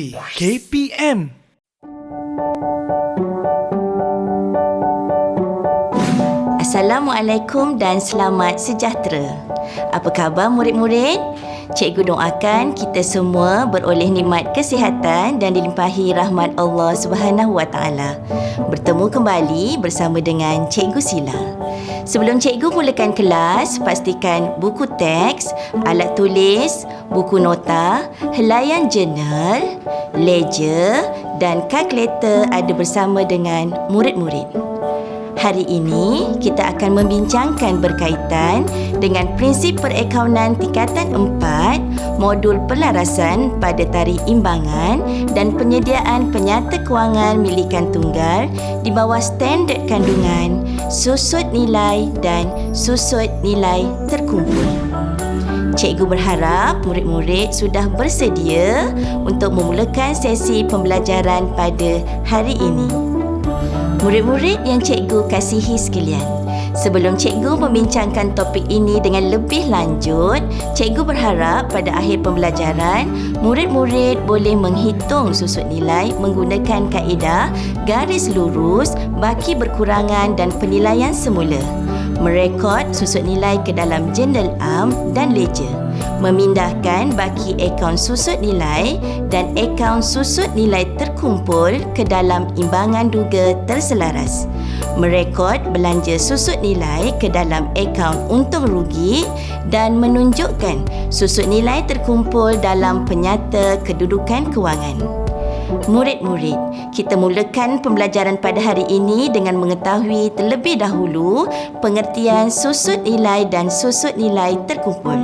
TV KPM. Assalamualaikum dan selamat sejahtera. Apa khabar murid-murid? Cikgu doakan kita semua beroleh nikmat kesihatan dan dilimpahi rahmat Allah Subhanahu Wa Taala. Bertemu kembali bersama dengan Cikgu Sila. Sebelum cikgu mulakan kelas, pastikan buku teks, alat tulis, buku nota, helaian jurnal, ledger dan kalkulator ada bersama dengan murid-murid. Hari ini, kita akan membincangkan berkaitan dengan prinsip perakaunan tingkatan 4, modul pelarasan pada tarikh imbangan dan penyediaan penyata kewangan milikan tunggal di bawah standard kandungan, susut nilai dan susut nilai terkumpul. Cikgu berharap murid-murid sudah bersedia untuk memulakan sesi pembelajaran pada hari ini. Murid-murid yang cikgu kasihi sekalian, sebelum cikgu membincangkan topik ini dengan lebih lanjut, cikgu berharap pada akhir pembelajaran, murid-murid boleh menghitung susut nilai menggunakan kaedah garis lurus, baki berkurangan dan penilaian semula. Merekod susut nilai ke dalam jurnal am dan ledger. Memindahkan baki akaun susut nilai dan akaun susut nilai terkumpul ke dalam imbangan duga terselaras. Merekod belanja susut nilai ke dalam akaun untung rugi dan menunjukkan susut nilai terkumpul dalam penyata kedudukan kewangan. Murid-murid, kita mulakan pembelajaran pada hari ini dengan mengetahui terlebih dahulu pengertian susut nilai dan susut nilai terkumpul.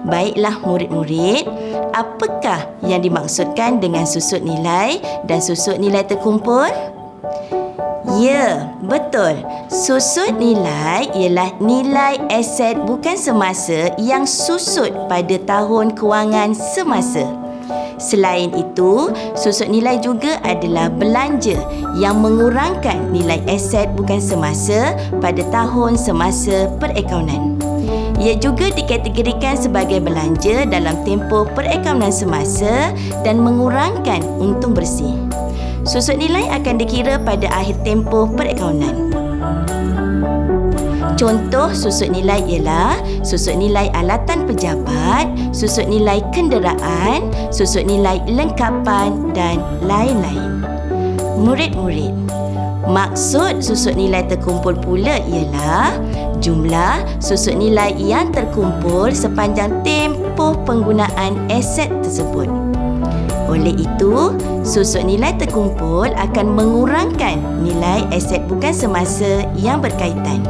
Baiklah murid-murid, apakah yang dimaksudkan dengan susut nilai dan susut nilai terkumpul? Ya, betul. Susut nilai ialah nilai aset bukan semasa yang susut pada tahun kewangan semasa. Selain itu, susut nilai juga adalah belanja yang mengurangkan nilai aset bukan semasa pada tahun semasa perakaunan. Ia juga dikategorikan sebagai belanja dalam tempoh perakaunan semasa dan mengurangkan untung bersih. Susut nilai akan dikira pada akhir tempoh perakaunan. Contoh susut nilai ialah susut nilai alatan pejabat, susut nilai kenderaan, susut nilai lengkapan dan lain-lain. Murid-murid, maksud susut nilai terkumpul pula ialah jumlah susut nilai yang terkumpul sepanjang tempoh penggunaan aset tersebut. Oleh itu, susut nilai terkumpul akan mengurangkan nilai aset bukan semasa yang berkaitan.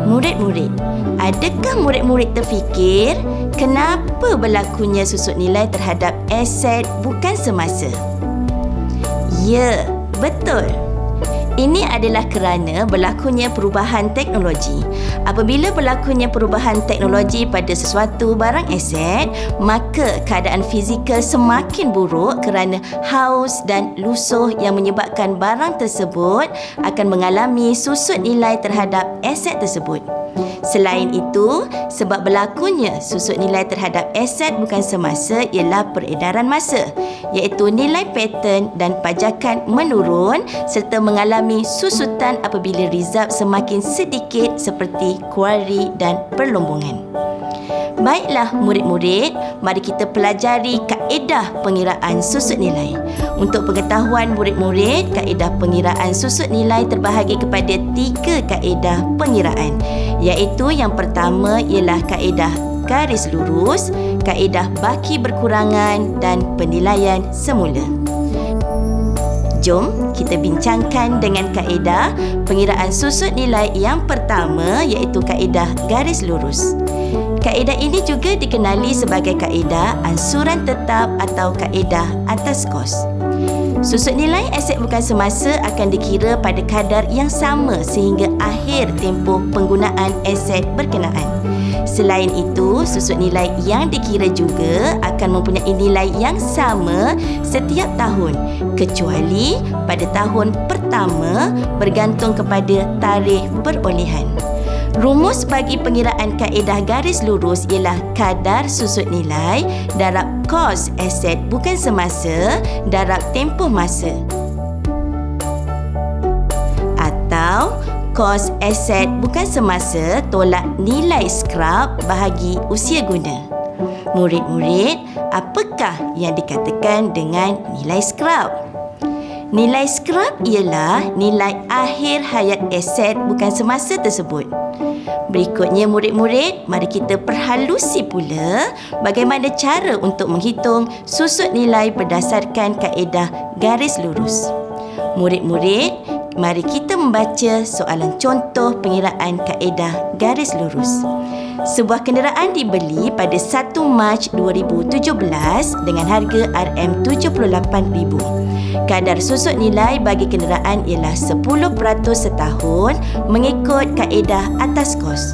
Murid-murid, adakah murid-murid terfikir kenapa berlakunya susut nilai terhadap aset bukan semasa? Ya, betul. Ini adalah kerana berlakunya perubahan teknologi. Apabila berlakunya perubahan teknologi pada sesuatu barang aset, maka keadaan fizikal semakin buruk kerana haus dan lusuh yang menyebabkan barang tersebut akan mengalami susut nilai terhadap aset tersebut. Selain itu, sebab berlakunya susut nilai terhadap aset bukan semasa ialah peredaran masa, iaitu nilai paten dan pajakan menurun serta mengalami susutan apabila rizab semakin sedikit seperti kuari dan perlombongan. Baiklah murid-murid, mari kita pelajari kaedah pengiraan susut nilai. Untuk pengetahuan murid-murid, kaedah pengiraan susut nilai terbahagi kepada 3 kaedah pengiraan, iaitu yang pertama ialah kaedah garis lurus, kaedah baki berkurangan dan penilaian semula. Jom kita bincangkan dengan kaedah pengiraan susut nilai yang pertama, iaitu kaedah garis lurus. Kaedah ini juga dikenali sebagai kaedah ansuran tetap atau kaedah atas kos. Susut nilai aset bukan semasa akan dikira pada kadar yang sama sehingga akhir tempoh penggunaan aset berkenaan. Selain itu, susut nilai yang dikira juga akan mempunyai nilai yang sama setiap tahun kecuali pada tahun pertama bergantung kepada tarikh perolehan. Rumus bagi pengiraan kaedah garis lurus ialah kadar susut nilai darab kos aset bukan semasa darab tempoh masa. Atau kos aset bukan semasa tolak nilai skrap bahagi usia guna. Murid-murid, apakah yang dikatakan dengan nilai skrap? Nilai skrap ialah nilai akhir hayat aset bukan semasa tersebut. Berikutnya murid-murid, mari kita perhalusi pula bagaimana cara untuk menghitung susut nilai berdasarkan kaedah garis lurus. Murid-murid, mari kita membaca soalan contoh pengiraan kaedah garis lurus. Sebuah kenderaan dibeli pada 1 Mac 2017 dengan harga RM78,000. Kadar susut nilai bagi kenderaan ialah 10% setahun mengikut kaedah atas kos.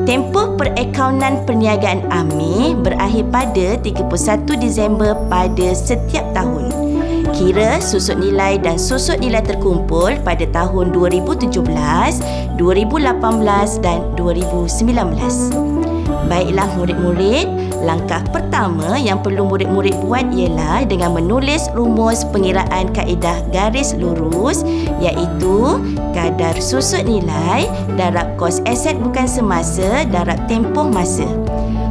Tempoh perakaunan perniagaan AMIR berakhir pada 31 Disember pada setiap tahun. Kira susut nilai dan susut nilai terkumpul pada tahun 2017, 2018 dan 2019. Baiklah murid-murid, langkah pertama yang perlu murid-murid buat ialah dengan menulis rumus pengiraan kaedah garis lurus, iaitu kadar susut nilai darab kos aset bukan semasa darab tempoh masa.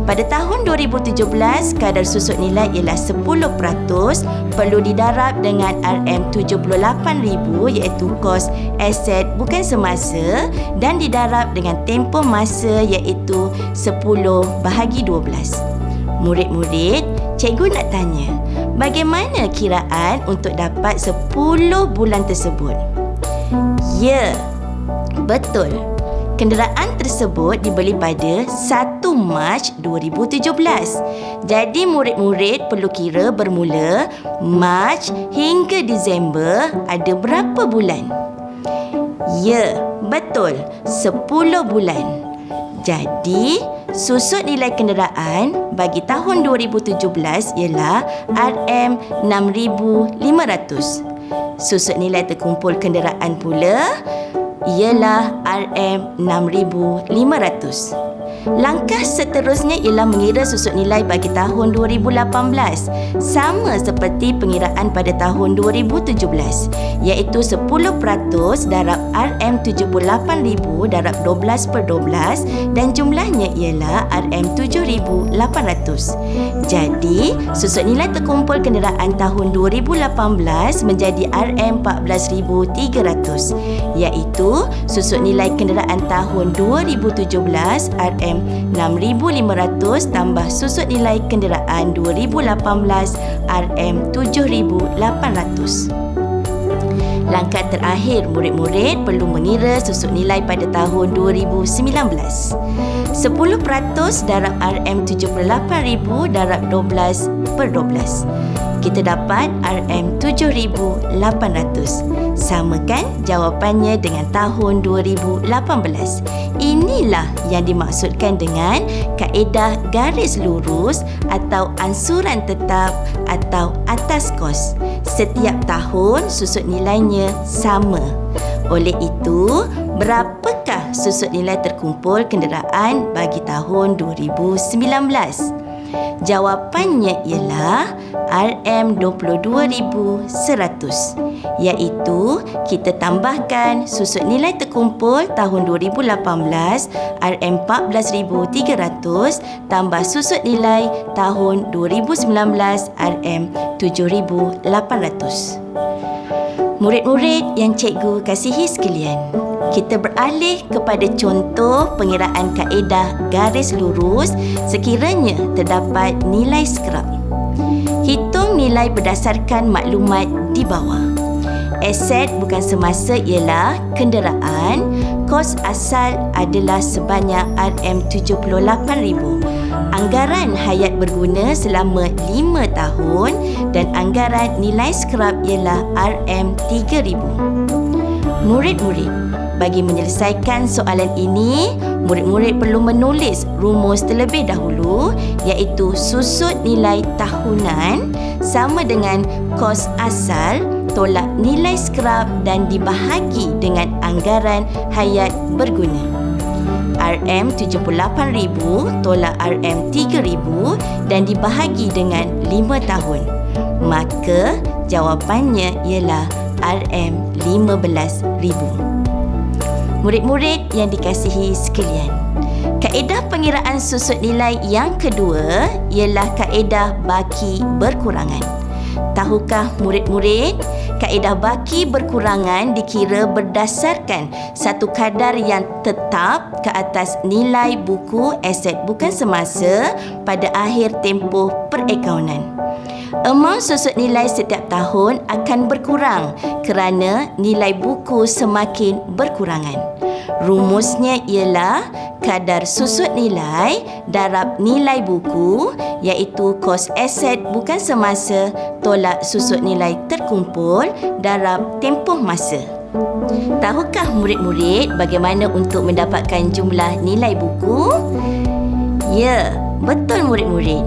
Pada tahun 2017, kadar susut nilai ialah 10%, perlu didarab dengan RM78,000 iaitu kos aset bukan semasa dan didarab dengan tempoh masa iaitu 10/12. Murid-murid, cikgu nak tanya, bagaimana kiraan untuk dapat 10 bulan tersebut? Ya, betul. Kenderaan tersebut dibeli pada 1 Mac 2017. Jadi murid-murid perlu kira bermula Mac hingga Disember ada berapa bulan? Ya, betul. 10 bulan. Jadi, susut nilai kenderaan bagi tahun 2017 ialah RM6,500. Susut nilai terkumpul kenderaan pula ialah RM6,500. Langkah seterusnya ialah mengira susut nilai bagi tahun 2018, sama seperti pengiraan pada tahun 2017, iaitu 10% darab RM78,000 darab 12/12 dan jumlahnya ialah RM7,800. Jadi, susut nilai terkumpul kenderaan tahun 2018 menjadi RM14,300, iaitu susut nilai kenderaan tahun 2017 RM6,500 tambah susut nilai kenderaan 2018 RM7,800. Langkah terakhir, murid-murid perlu mengira susut nilai pada tahun 2019. 10% darab RM78,000 darab 12/12. Kita dapat RM7,800. Samakan jawapannya dengan tahun 2018. Inilah yang dimaksudkan dengan kaedah garis lurus atau ansuran tetap atau atas kos. Setiap tahun susut nilainya sama. Oleh itu, berapakah susut nilai terkumpul kenderaan bagi tahun 2019? Jawapannya ialah RM22,100, iaitu kita tambahkan susut nilai terkumpul tahun 2018 RM14,300 tambah susut nilai tahun 2019 RM7,800. Murid-murid yang cikgu kasihi sekalian, kita beralih kepada contoh pengiraan kaedah garis lurus sekiranya terdapat nilai skrap. Hitung nilai berdasarkan maklumat di bawah. Aset bukan semasa ialah kenderaan, kos asal adalah sebanyak RM78,000. Anggaran hayat berguna selama 5 tahun dan anggaran nilai skrap ialah RM3,000. Murid-murid, bagi menyelesaikan soalan ini, murid-murid perlu menulis rumus terlebih dahulu, iaitu susut nilai tahunan sama dengan kos asal tolak nilai skrap dan dibahagi dengan anggaran hayat berguna. RM78,000 tolak RM3,000 dan dibahagi dengan 5 tahun. Maka jawapannya ialah RM15,000. Murid-murid yang dikasihi sekalian, kaedah pengiraan susut nilai yang kedua ialah kaedah baki berkurangan. Tahukah murid-murid, kaedah baki berkurangan dikira berdasarkan satu kadar yang tetap ke atas nilai buku aset bukan semasa pada akhir tempoh perakaunan. Amaun susut nilai setiap tahun akan berkurang kerana nilai buku semakin berkurangan. Rumusnya ialah kadar susut nilai darab nilai buku, iaitu kos aset bukan semasa tolak susut nilai terkumpul darab tempoh masa. Tahukah murid-murid bagaimana untuk mendapatkan jumlah nilai buku? Ya, betul murid-murid.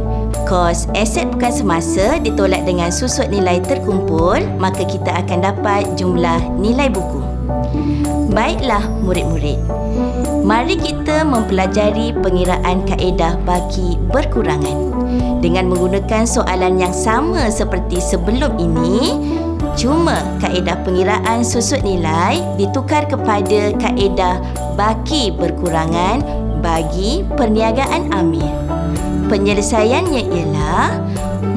Kos aset bukan semasa ditolak dengan susut nilai terkumpul, maka kita akan dapat jumlah nilai buku. Baiklah murid-murid, mari kita mempelajari pengiraan kaedah baki berkurangan. Dengan menggunakan soalan yang sama seperti sebelum ini, cuma kaedah pengiraan susut nilai ditukar kepada kaedah baki berkurangan bagi perniagaan amil. Penyelesaiannya ialah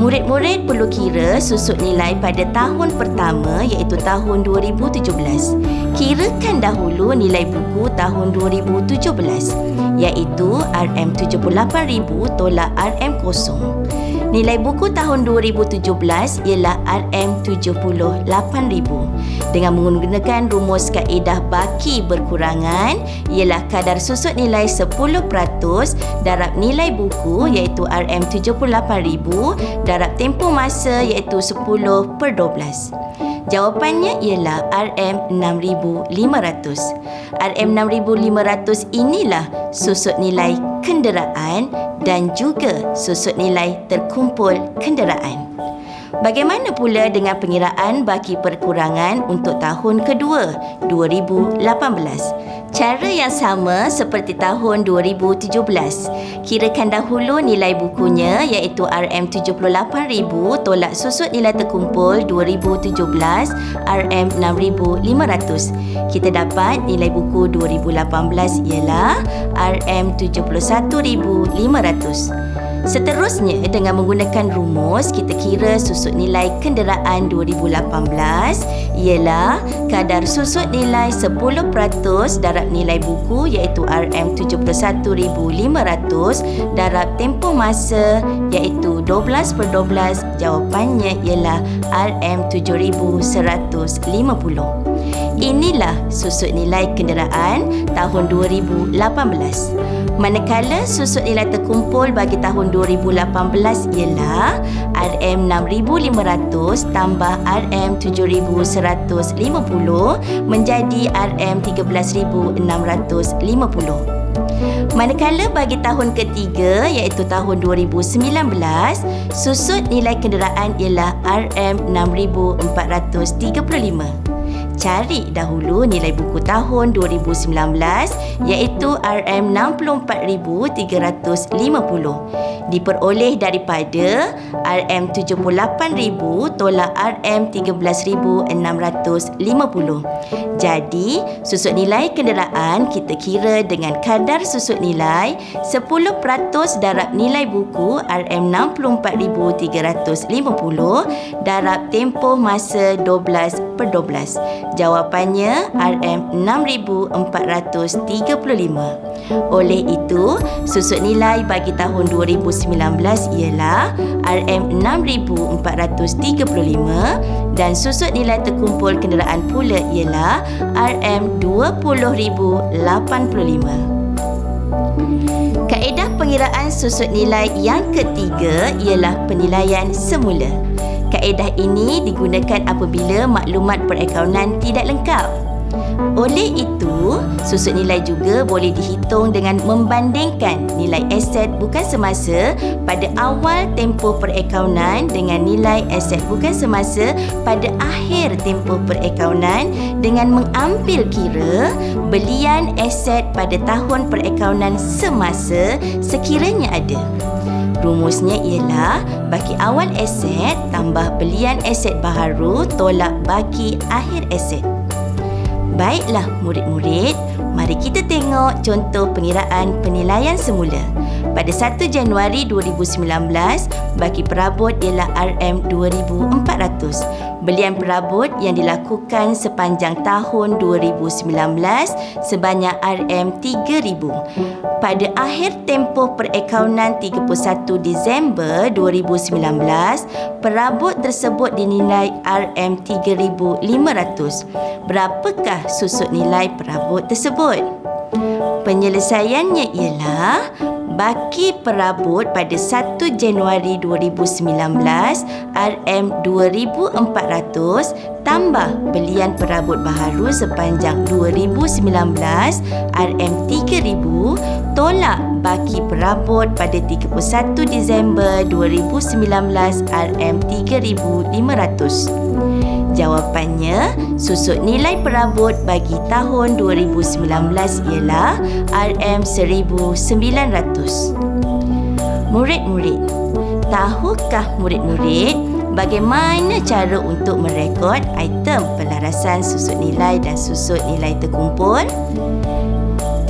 murid-murid perlu kira susut nilai pada tahun pertama, iaitu tahun 2017. Kirakan dahulu nilai buku tahun 2017, iaitu RM78,000 tolak RM0. Nilai buku tahun 2017 ialah RM78,000. Dengan menggunakan rumus kaedah baki berkurangan, ialah kadar susut nilai 10% darab nilai buku, iaitu RM78,000 darab tempoh masa, iaitu 10/12. Jawapannya ialah RM6,500. RM6,500 inilah susut nilai kenderaan dan juga susut nilai terkumpul kenderaan. Bagaimana pula dengan pengiraan baki perkurangan untuk tahun kedua, 2018? Cara yang sama seperti tahun 2017. Kirakan dahulu nilai bukunya, iaitu RM78,000 tolak susut nilai terkumpul 2017 RM6,500. Kita dapat nilai buku 2018 ialah RM71,500. Seterusnya, dengan menggunakan rumus, kita kira susut nilai kenderaan 2018 ialah kadar susut nilai 10% darab nilai buku, iaitu RM71,500 darab tempoh masa, iaitu 12/12. Jawapannya ialah RM7,150. Inilah susut nilai kenderaan tahun 2018. Manakala susut nilai terkumpul bagi tahun 2018 ialah RM6,500 tambah RM7,150 menjadi RM13,650. Manakala bagi tahun ketiga, iaitu tahun 2019, susut nilai kenderaan ialah RM6,435. Cari dahulu nilai buku tahun 2019, iaitu RM64,350. Diperoleh daripada RM78,000 tolak RM13,650. Jadi, susut nilai kenderaan kita kira dengan kadar susut nilai 10% darab nilai buku RM64,350 darab tempoh masa 12/12. Jawapannya RM6,435. Oleh itu, susut nilai bagi tahun 2019 ialah RM6,435 dan susut nilai terkumpul kenderaan pula ialah RM20,085. Kaedah pengiraan susut nilai yang ketiga ialah penilaian semula. Kaedah ini digunakan apabila maklumat perakaunan tidak lengkap. Oleh itu, susut nilai juga boleh dihitung dengan membandingkan nilai aset bukan semasa pada awal tempoh perakaunan dengan nilai aset bukan semasa pada akhir tempoh perakaunan dengan mengambil kira belian aset pada tahun perakaunan semasa sekiranya ada. Rumusnya ialah baki awal aset tambah belian aset baharu tolak baki akhir aset. Baiklah murid-murid, mari kita tengok contoh pengiraan penilaian semula. Pada 1 Januari 2019, baki perabot ialah RM2,400. Belian perabot yang dilakukan sepanjang tahun 2019 sebanyak RM3,000. Pada akhir tempoh perakaunan 31 Disember 2019, perabot tersebut dinilai RM3,500. Berapakah susut nilai perabot tersebut? Penyelesaiannya ialah baki perabot pada 1 Januari 2019 RM2,400 tambah belian perabot baharu sepanjang 2019 RM3,000 tolak baki perabot pada 31 Disember 2019 RM3,500. Jawapannya, susut nilai perabot bagi tahun 2019 ialah RM1,900. Murid-murid, tahukah murid-murid bagaimana cara untuk merekod item pelarasan susut nilai dan susut nilai terkumpul?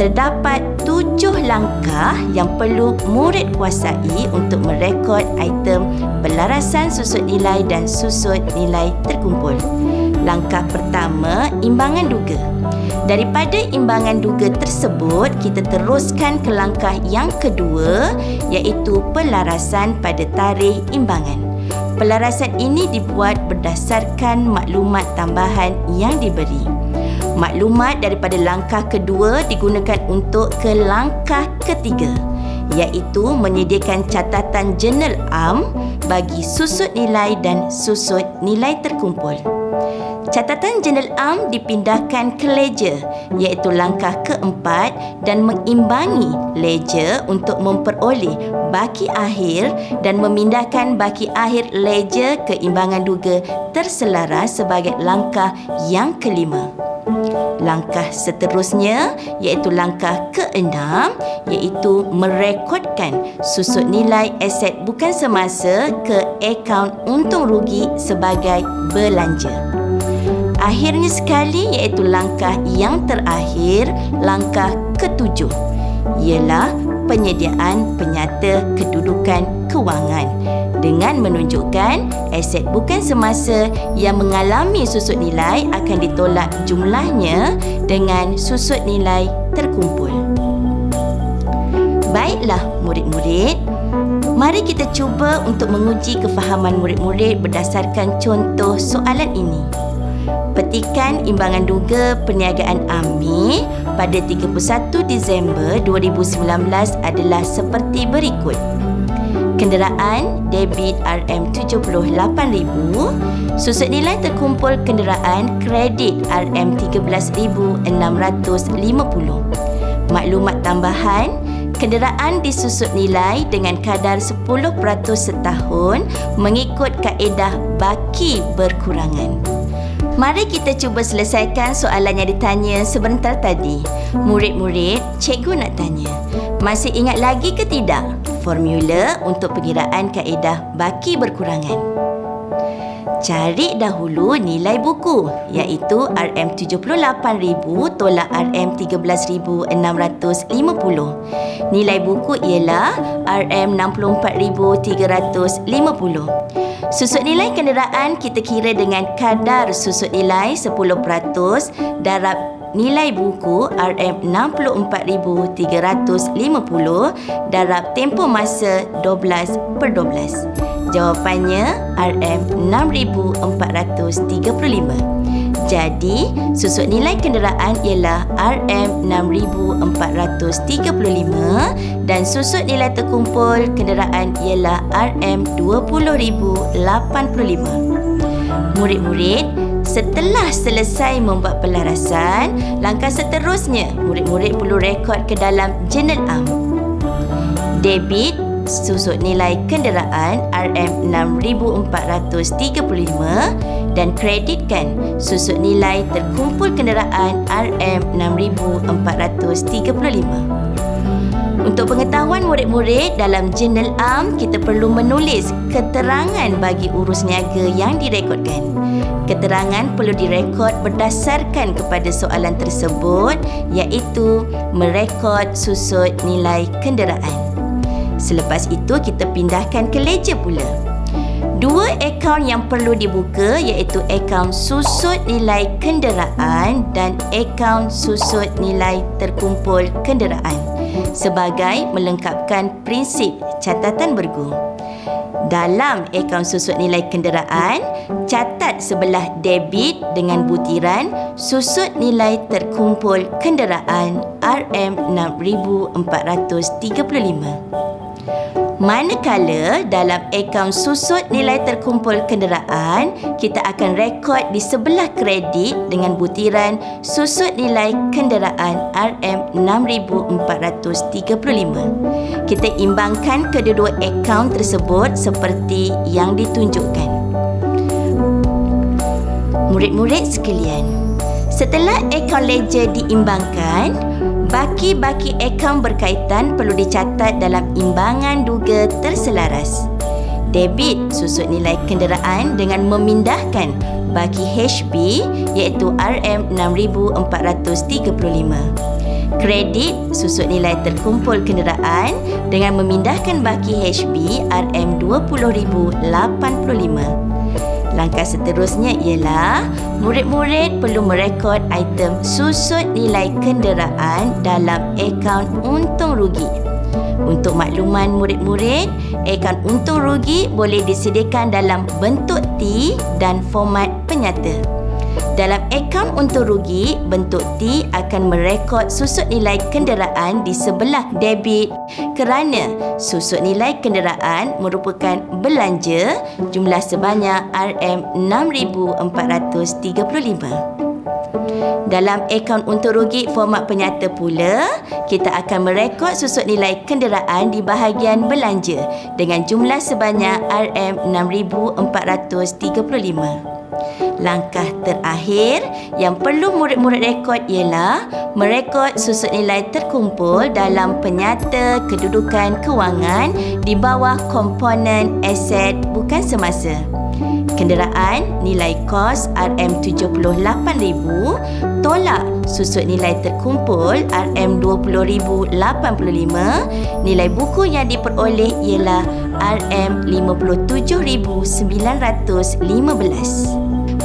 Terdapat 7 langkah yang perlu murid kuasai untuk merekod item pelarasan susut nilai dan susut nilai terkumpul. Langkah pertama, imbangan duga. Daripada imbangan duga tersebut, kita teruskan ke langkah yang kedua, iaitu pelarasan pada tarikh imbangan. Pelarasan ini dibuat berdasarkan maklumat tambahan yang diberi. Maklumat daripada langkah kedua digunakan untuk ke langkah ketiga, iaitu menyediakan catatan jurnal am bagi susut nilai dan susut nilai terkumpul. Catatan jurnal am dipindahkan ke ledger, iaitu langkah keempat, dan mengimbangi ledger untuk memperoleh baki akhir dan memindahkan baki akhir ledger ke imbangan duga terselaras sebagai langkah yang kelima. Langkah seterusnya iaitu langkah keenam, iaitu merekodkan susut nilai aset bukan semasa ke akaun untung rugi sebagai belanja. Akhirnya sekali iaitu langkah yang terakhir, langkah ketujuh, ialah penyediaan penyata kedudukan kewangan dengan menunjukkan aset bukan semasa yang mengalami susut nilai akan ditolak jumlahnya dengan susut nilai terkumpul. Baiklah murid-murid, mari kita cuba untuk menguji kefahaman murid-murid berdasarkan contoh soalan ini. Petikan imbangan duga perniagaan AMI pada 31 Disember 2019 adalah seperti berikut. Kenderaan debit RM78,000, susut nilai terkumpul kenderaan kredit RM13,650. Maklumat tambahan, kenderaan disusut nilai dengan kadar 10% setahun mengikut kaedah baki berkurangan. Mari kita cuba selesaikan soalan yang ditanya sebentar tadi. Murid-murid, cikgu nak tanya, masih ingat lagi ke tidak formula untuk pengiraan kaedah baki berkurangan? Cari dahulu nilai buku, iaitu RM78,000 tolak RM13,650. Nilai buku ialah RM64,350. Susut nilai kenderaan kita kira dengan kadar susut nilai 10% darab nilai buku RM64,350 darab tempoh masa 12/12. Jawapannya RM6,435. Jadi, susut nilai kenderaan ialah RM6,435 dan susut nilai terkumpul kenderaan ialah RM20,085. Murid-murid, Setelah selesai membuat pelarasan, langkah seterusnya, murid-murid perlu rekod ke dalam jurnal am. Debit susut nilai kenderaan RM6,435 dan kreditkan susut nilai terkumpul kenderaan RM6,435. Untuk pengetahuan murid-murid, dalam jurnal am kita perlu menulis keterangan bagi urus niaga yang direkodkan. Keterangan perlu direkod berdasarkan kepada soalan tersebut, iaitu merekod susut nilai kenderaan. Selepas itu kita pindahkan ke ledger pula. Dua akaun yang perlu dibuka iaitu akaun susut nilai kenderaan dan akaun susut nilai terkumpul kenderaan sebagai melengkapkan prinsip catatan bergu. Dalam akaun susut nilai kenderaan, catat sebelah debit dengan butiran susut nilai terkumpul kenderaan RM6,435. Manakala dalam akaun susut nilai terkumpul kenderaan, kita akan rekod di sebelah kredit dengan butiran susut nilai kenderaan RM6,435. Kita imbangkan kedua-dua akaun tersebut seperti yang ditunjukkan. Murid-murid sekalian, setelah akaun ledger diimbangkan, baki-baki akaun berkaitan perlu dicatat dalam imbangan duga terselaras. Debit susut nilai kenderaan dengan memindahkan baki HB iaitu RM6,435. Kredit susut nilai terkumpul kenderaan dengan memindahkan baki HB RM20,085. Langkah seterusnya ialah murid-murid perlu merekod item susut nilai kenderaan dalam akaun untung rugi. Untuk makluman murid-murid, akaun untung rugi boleh disediakan dalam bentuk T dan format penyata. Dalam akaun untung rugi, bentuk T akan merekod susut nilai kenderaan di sebelah debit kerana susut nilai kenderaan merupakan belanja jumlah sebanyak RM6,435. Dalam akaun untung rugi format penyata pula, kita akan merekod susut nilai kenderaan di bahagian belanja dengan jumlah sebanyak RM6,435. Langkah terakhir yang perlu murid-murid rekod ialah merekod susut nilai terkumpul dalam penyata kedudukan kewangan di bawah komponen aset bukan semasa. Kenderaan nilai kos RM78,000 tolak susut nilai terkumpul RM20,085. Nilai buku yang diperoleh ialah RM57,915.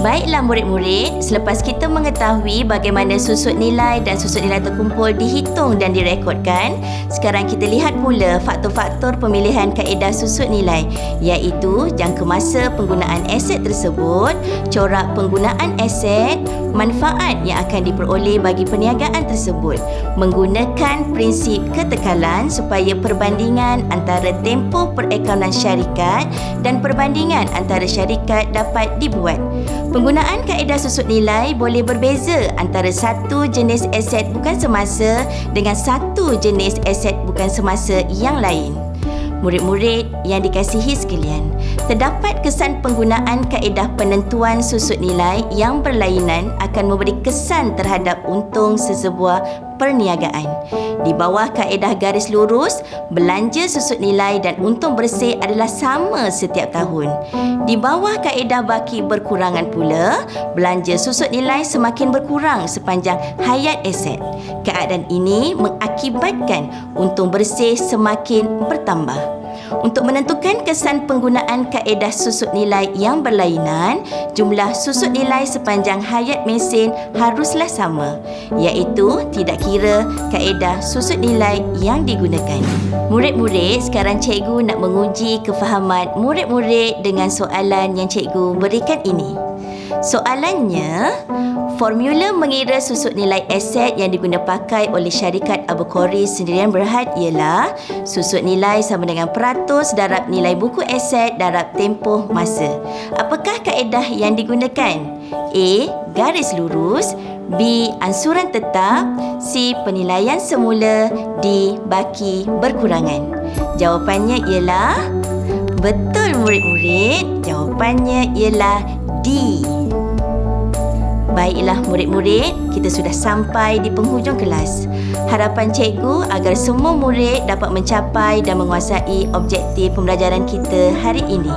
Baiklah murid-murid, selepas kita mengetahui bagaimana susut nilai dan susut nilai terkumpul dihitung dan direkodkan, sekarang kita lihat pula faktor-faktor pemilihan kaedah susut nilai, iaitu jangka masa penggunaan aset tersebut, corak penggunaan aset, manfaat yang akan diperoleh bagi perniagaan tersebut, menggunakan prinsip ketekalan supaya perbandingan antara tempoh perakaunan syarikat dan perbandingan antara syarikat dapat dibuat. Penggunaan kaedah susut nilai boleh berbeza antara satu jenis aset bukan semasa dengan satu jenis aset bukan semasa yang lain. Murid-murid yang dikasihi sekalian, terdapat kesan penggunaan kaedah penentuan susut nilai yang berlainan akan memberi kesan terhadap untung sesebuah perniagaan. Di bawah kaedah garis lurus, belanja susut nilai dan untung bersih adalah sama setiap tahun. Di bawah kaedah baki berkurangan pula, belanja susut nilai semakin berkurang sepanjang hayat aset. Keadaan ini mengakibatkan untung bersih semakin bertambah. Untuk menentukan kesan penggunaan kaedah susut nilai yang berlainan, jumlah susut nilai sepanjang hayat mesin haruslah sama, iaitu tidak kira kaedah susut nilai yang digunakan. Murid-murid, sekarang cikgu nak menguji kefahaman murid-murid dengan soalan yang cikgu berikan ini. Soalannya, formula mengira susut nilai aset yang diguna pakai oleh syarikat Abu Qori Sendirian Berhad ialah susut nilai sama dengan peratus darab nilai buku aset darab tempoh masa. Apakah kaedah yang digunakan? A. Garis lurus, B. Ansuran tetap, C. Penilaian semula, D. Baki berkurangan. Jawapannya ialah betul murid-murid. Jawapannya ialah D. Baiklah murid-murid, kita sudah sampai di penghujung kelas. Harapan cikgu agar semua murid dapat mencapai dan menguasai objektif pembelajaran kita hari ini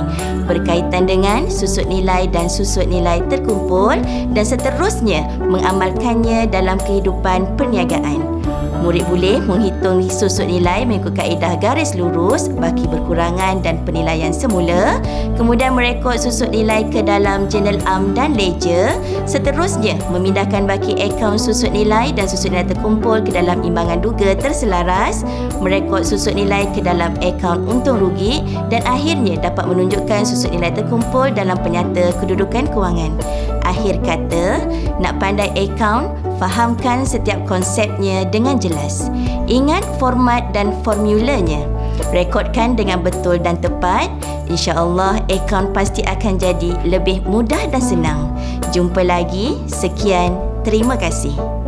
berkaitan dengan susut nilai dan susut nilai terkumpul dan seterusnya mengamalkannya dalam kehidupan perniagaan. Murid boleh menghitung susut nilai mengikut kaedah garis lurus, baki berkurangan dan penilaian semula. Kemudian merekod susut nilai ke dalam jurnal am dan ledger. Seterusnya memindahkan baki akaun susut nilai dan susut nilai terkumpul ke dalam imbangan duga terselaras. Merekod susut nilai ke dalam akaun untung rugi dan akhirnya dapat menunjukkan susut nilai terkumpul dalam penyata kedudukan kewangan. Akhir kata, nak pandai akaun, fahamkan setiap konsepnya dengan jelas. Ingat format dan formulanya. Rekodkan dengan betul dan tepat. InsyaAllah akaun pasti akan jadi lebih mudah dan senang. Jumpa lagi. Sekian. Terima kasih.